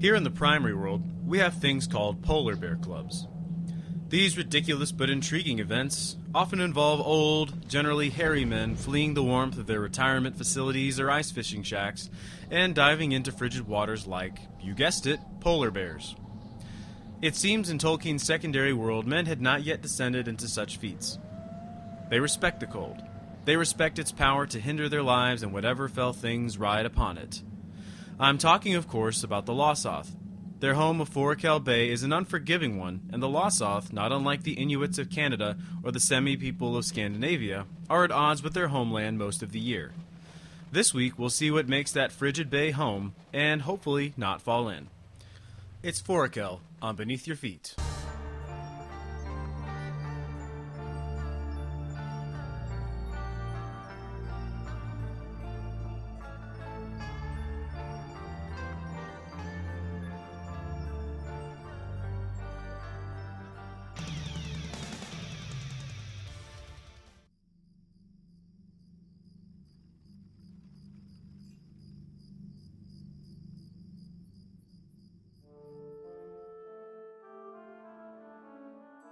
Here in the primary world, we have things called polar bear clubs. These ridiculous but intriguing events often involve old, generally hairy men fleeing the warmth of their retirement facilities or ice fishing shacks and diving into frigid waters like, you guessed it, polar bears. It seems in Tolkien's secondary world men had not yet descended into such feats. They respect the cold. They respect its power to hinder their lives and whatever fell things ride upon it. I'm talking, of course, about the Losoth. Their home of Forochel Bay is an unforgiving one, and the Losoth, not unlike the Inuits of Canada or the Semi people of Scandinavia, are at odds with their homeland most of the year. This week, we'll see what makes that frigid bay home, and hopefully not fall in. It's Forochel on Beneath Your Feet.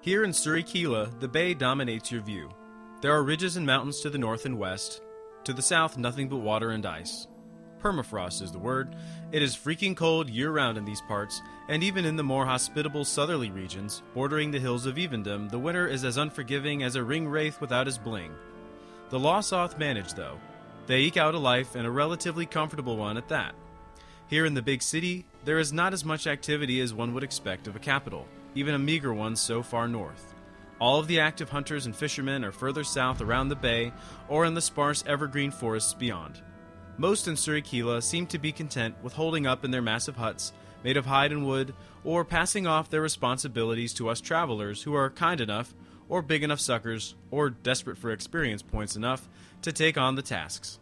Here in Surikila, the bay dominates your view. There are ridges and mountains to the north and west. To the south, nothing but water and ice. Permafrost is the word. It is freaking cold year-round in these parts, and even in the more hospitable southerly regions, bordering the hills of Evendom, the winter is as unforgiving as a ring wraith without his bling. The Losoth manage, though. They eke out a life, and a relatively comfortable one at that. Here in the big city, there is not as much activity as one would expect of a capital, even a meager one so far north. All of the active hunters and fishermen are further south around the bay or in the sparse evergreen forests beyond. Most in Surikila seem to be content with holding up in their massive huts made of hide and wood, or passing off their responsibilities to us travelers who are kind enough, or big enough suckers, or desperate for experience points enough to take on the tasks.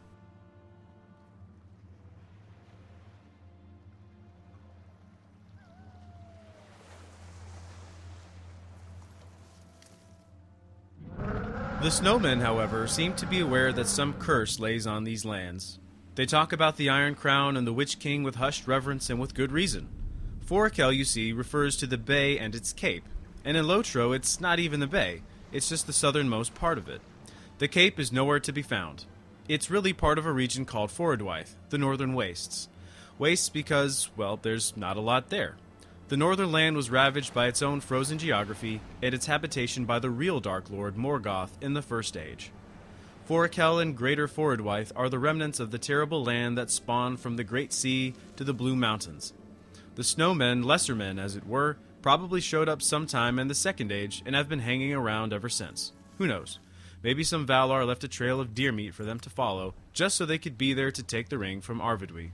The snowmen, however, seem to be aware that some curse lays on these lands. They talk about the Iron Crown and the Witch King with hushed reverence and with good reason. Forochel, you see, refers to the bay and its cape, and in LotRO it's not even the bay, it's just the southernmost part of it. The cape is nowhere to be found. It's really part of a region called Forodwaith, the Northern Wastes. Wastes because, well, there's not a lot there. The northern land was ravaged by its own frozen geography and its habitation by the real Dark Lord Morgoth in the First Age. Forochel and Greater Forodwaith are the remnants of the terrible land that spawned from the Great Sea to the Blue Mountains. The snowmen, lesser men as it were, probably showed up sometime in the Second Age and have been hanging around ever since. Who knows? Maybe some Valar left a trail of deer meat for them to follow, just so they could be there to take the ring from Arvidwi.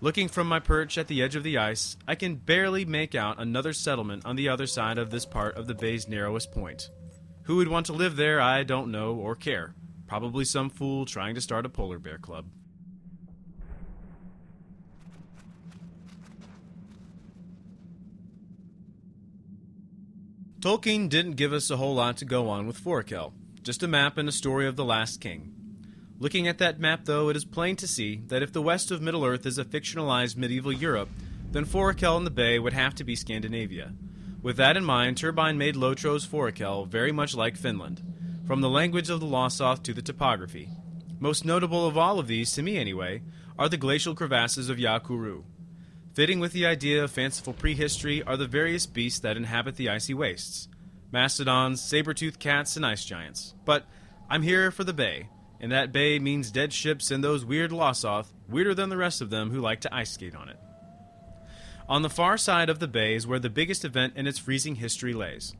Looking from my perch at the edge of the ice, I can barely make out another settlement on the other side of this part of the bay's narrowest point. Who would want to live there, I don't know or care. Probably some fool trying to start a polar bear club. Tolkien didn't give us a whole lot to go on with Forochel, just a map and a story of the last king. Looking at that map, though, it is plain to see that if the west of Middle-earth is a fictionalized medieval Europe, then Forochel and the Bay would have to be Scandinavia. With that in mind, Turbine made LotRO's Forochel very much like Finland, from the language of the Losoth to the topography. Most notable of all of these, to me anyway, are the glacial crevasses of Yakuru. Fitting with the idea of fanciful prehistory are the various beasts that inhabit the icy wastes. Mastodons, saber-toothed cats, and ice giants. But I'm here for the Bay. And that bay means dead ships and those weird Losoth, weirder than the rest of them who like to ice skate on it. On the far side of the bay is where the biggest event in its freezing history lays.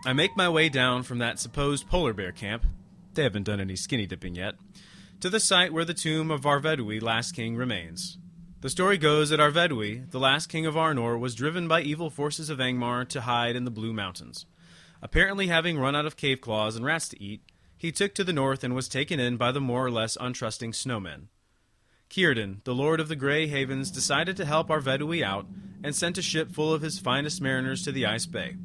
I make my way down from that supposed polar bear camp, they haven't done any skinny dipping yet, to the site where the tomb of Arvedui, last king, remains. The story goes that Arvedui, the last king of Arnor, was driven by evil forces of Angmar to hide in the Blue Mountains. Apparently having run out of cave claws and rats to eat, he took to the north and was taken in by the more or less untrusting snowmen. Círdan, the lord of the Grey Havens, decided to help Arvedui out and sent a ship full of his finest mariners to the Ice Bay.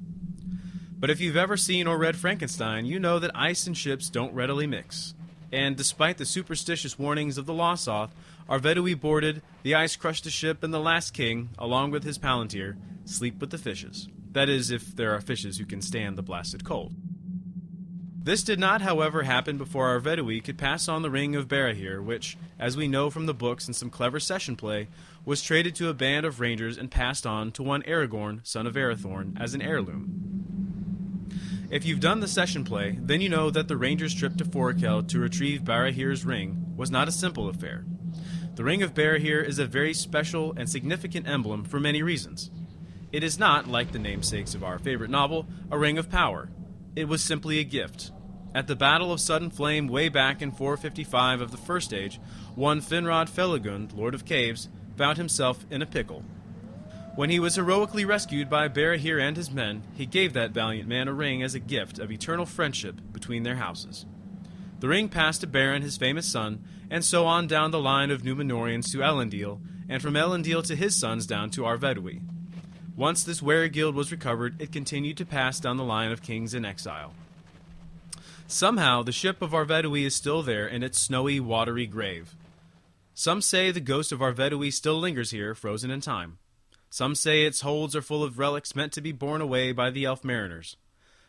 But if you've ever seen or read Frankenstein, you know that ice and ships don't readily mix. and despite the superstitious warnings of the Losoth, Arvedui boarded, the ice crushed the ship, and the last king, along with his palantir, sleep with the fishes. That is, if there are fishes who can stand the blasted cold. This did not, however, happen before Arvedui could pass on the ring of Barahir, which, as we know from the books and some clever session play, was traded to a band of rangers and passed on to one Aragorn, son of Arathorn, as an heirloom. If you've done the session play, then you know that the ranger's trip to Forochel to retrieve Barahir's ring was not a simple affair. The Ring of Barahir is a very special and significant emblem for many reasons. It is not, like the namesakes of our favorite novel, a ring of power. It was simply a gift. At the Battle of Sudden Flame way back in 455 of the First Age, one Finrod Felagund, Lord of Caves, found himself in a pickle. When he was heroically rescued by Barahir and his men, he gave that valiant man a ring as a gift of eternal friendship between their houses. The ring passed to Beren, his famous son, and so on down the line of Númenóreans to Elendil, and from Elendil to his sons down to Arvedui. Once this Weregild was recovered, it continued to pass down the line of kings in exile. Somehow, the ship of Arvedui is still there in its snowy, watery grave. Some say the ghost of Arvedui still lingers here, frozen in time. Some say its holds are full of relics meant to be borne away by the elf mariners.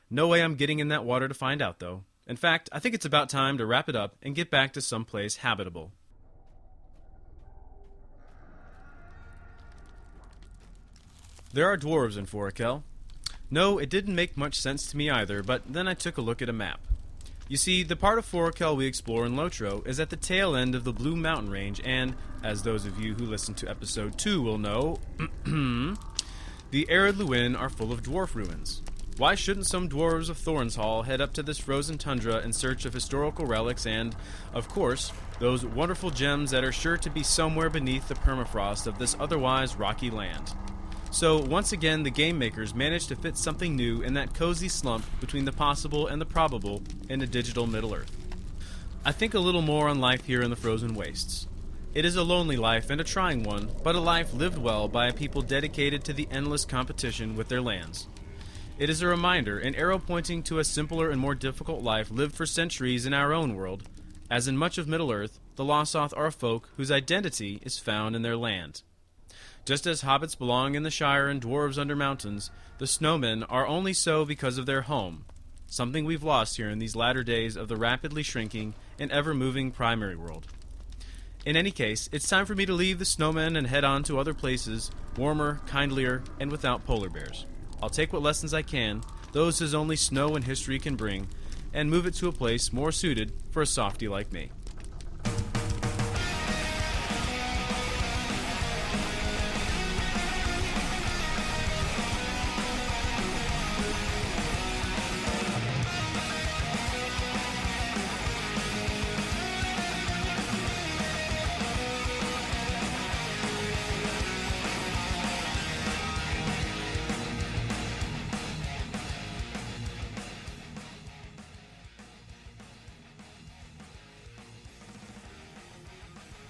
No way I'm getting in that water to find out, though. In fact, I think it's about time to wrap it up and get back to someplace habitable. There are dwarves in Forochel. No, it didn't make much sense to me either, but then I took a look at a map. You see, the part of Forochel we explore in LotRO is at the tail end of the Blue Mountain Range, and, as those of you who listened to episode 2 will know, the arid Luin are full of dwarf ruins. Why shouldn't some dwarves of Thornshall head up to this frozen tundra in search of historical relics and, of course, those wonderful gems that are sure to be somewhere beneath the permafrost of this otherwise rocky land? So, once again, the game makers managed to fit something new in that cozy slump between the possible and the probable in a digital Middle-earth. I think a little more on life here in the frozen wastes. It is a lonely life and a trying one, but a life lived well by a people dedicated to the endless competition with their lands. It is a reminder, an arrow pointing to a simpler and more difficult life lived for centuries in our own world. As in much of Middle-earth, the Losoth are a folk whose identity is found in their land. Just as hobbits belong in the Shire and dwarves under mountains, the snowmen are only so because of their home, something we've lost here in these latter days of the rapidly shrinking and ever-moving primary world. In any case, it's time for me to leave the snowmen and head on to other places, warmer, kindlier, and without polar bears. I'll take what lessons I can, those as only snow and history can bring, and move it to a place more suited for a softy like me.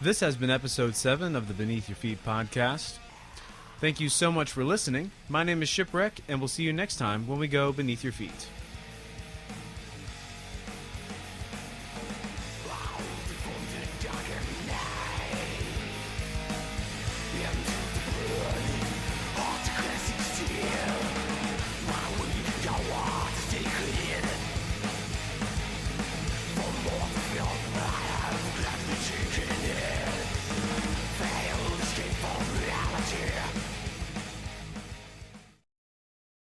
This has been episode 7 of the Beneath Your Feet podcast. Thank you so much for listening. My name is Shipwreck, and we'll see you next time when we go beneath your feet.